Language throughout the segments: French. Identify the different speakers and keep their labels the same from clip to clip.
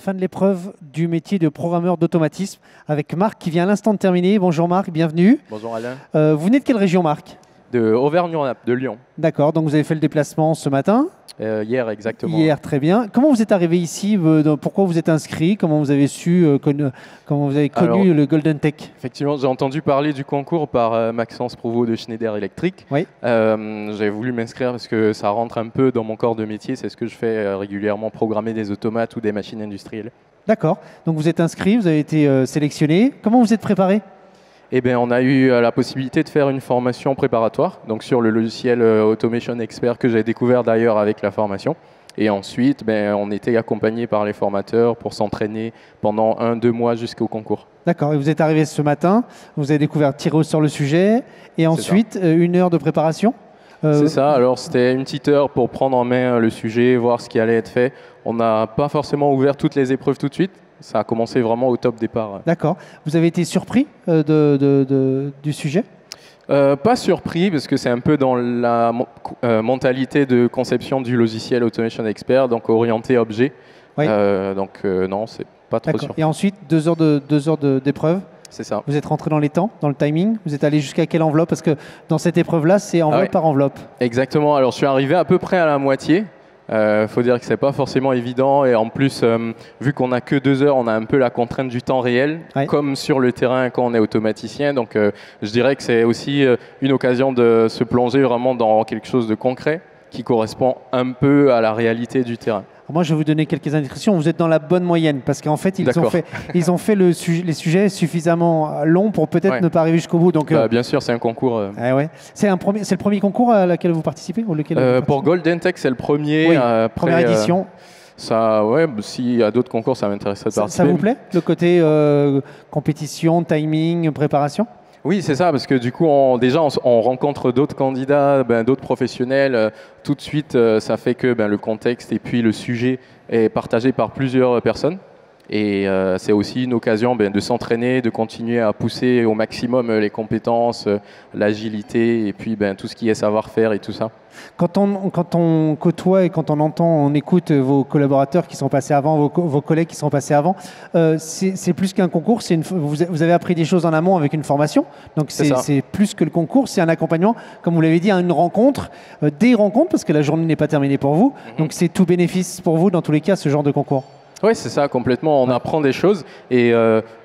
Speaker 1: Fin de l'épreuve du métier de programmeur d'automatisme avec Marc qui vient à l'instant de terminer. Bonjour Marc, bienvenue.
Speaker 2: Bonjour Alain.
Speaker 1: Vous venez de quelle région Marc?
Speaker 2: De Auvergne-Rhône-Alpes, de Lyon.
Speaker 1: D'accord, donc vous avez fait le déplacement ce matin?
Speaker 2: Hier, exactement.
Speaker 1: Hier, très bien. Comment vous êtes arrivé ici? Pourquoi vous êtes inscrit? Comment vous avez comment vous avez connu le Golden Tech?
Speaker 2: Effectivement, j'ai entendu parler du concours par Maxence Provost de Schneider Electric.
Speaker 1: Oui.
Speaker 2: J'avais voulu m'inscrire parce que ça rentre un peu dans mon corps de métier. C'est ce que je fais régulièrement, programmer des automates ou des machines industrielles. D'accord.
Speaker 1: Donc vous êtes inscrit, vous avez été sélectionné. Comment vous êtes préparé?
Speaker 2: Eh bien, on a eu la possibilité de faire une formation préparatoire, donc sur le logiciel Automation Expert que j'ai découvert d'ailleurs avec la formation. Et ensuite, on était accompagné par les formateurs pour s'entraîner pendant 1-2 mois jusqu'au concours.
Speaker 1: D'accord, et vous êtes arrivé ce matin, vous avez découvert tirer sur le sujet, et ensuite 1 heure de préparation?
Speaker 2: C'est ça, alors c'était une petite heure pour prendre en main le sujet, voir ce qui allait être fait. On n'a pas forcément ouvert toutes les épreuves tout de suite. Ça a commencé vraiment au top départ.
Speaker 1: D'accord. Vous avez été surpris du sujet?
Speaker 2: Pas surpris, parce que c'est un peu dans la mentalité de conception du logiciel Automation Expert, donc orienté objet.
Speaker 1: Oui.
Speaker 2: Non, c'est pas trop surpris.
Speaker 1: Et ensuite, 2 heures d'épreuve?
Speaker 2: C'est ça.
Speaker 1: Vous êtes rentré dans les temps, dans le timing? Vous êtes allé jusqu'à quelle enveloppe? Parce que dans cette épreuve-là, c'est enveloppe par enveloppe.
Speaker 2: Exactement. Alors, je suis arrivé à peu près à la moitié. Faut dire que c'est pas forcément évident, et en plus vu qu'on n'a que 2 heures, on a un peu la contrainte du temps réel, comme sur le terrain quand on est automaticien. Donc je dirais que c'est aussi une occasion de se plonger vraiment dans quelque chose de concret qui correspond un peu à la réalité du terrain.
Speaker 1: Alors moi, je vais vous donner quelques indications. Vous êtes dans la bonne moyenne parce qu'en fait, ils ont fait les sujets suffisamment longs pour peut-être ne pas arriver jusqu'au bout. Donc,
Speaker 2: bien sûr, c'est un concours.
Speaker 1: C'est le premier concours à laquelle vous participez ou
Speaker 2: pour Golden Tech, c'est le premier.
Speaker 1: Oui, première édition.
Speaker 2: S'il y a d'autres concours, ça m'intéresserait de participer.
Speaker 1: Ça vous plaît, le côté compétition, timing, préparation?
Speaker 2: Oui, c'est ça, parce que du coup, on rencontre d'autres candidats, d'autres professionnels. Tout de suite, ça fait que le contexte et puis le sujet est partagé par plusieurs personnes. Et c'est aussi une occasion de s'entraîner, de continuer à pousser au maximum les compétences, l'agilité et puis tout ce qui est savoir-faire et tout ça.
Speaker 1: Quand on côtoie et quand on écoute vos collaborateurs qui sont passés avant, vos collègues qui sont passés avant, c'est plus qu'un concours. Vous avez appris des choses en amont avec une formation. Donc c'est plus que le concours, c'est un accompagnement, comme vous l'avez dit, une rencontre, des rencontres, parce que la journée n'est pas terminée pour vous. Donc c'est tout bénéfice pour vous dans tous les cas, ce genre de concours.
Speaker 2: Oui, c'est ça, complètement. On apprend des choses et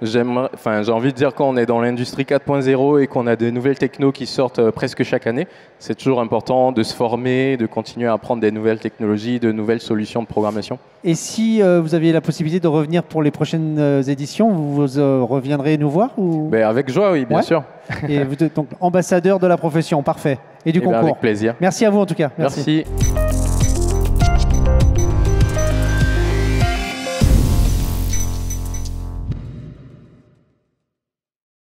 Speaker 2: j'ai envie de dire quand on est dans l'industrie 4.0 et qu'on a des nouvelles technos qui sortent presque chaque année, c'est toujours important de se former, de continuer à apprendre des nouvelles technologies, de nouvelles solutions de programmation.
Speaker 1: Et si vous aviez la possibilité de revenir pour les prochaines éditions, vous reviendrez nous voir ou...
Speaker 2: Avec joie, oui, bien sûr.
Speaker 1: Et vous êtes donc ambassadeur de la profession, parfait. Et du concours.
Speaker 2: Avec plaisir.
Speaker 1: Merci à vous en tout cas.
Speaker 2: Merci.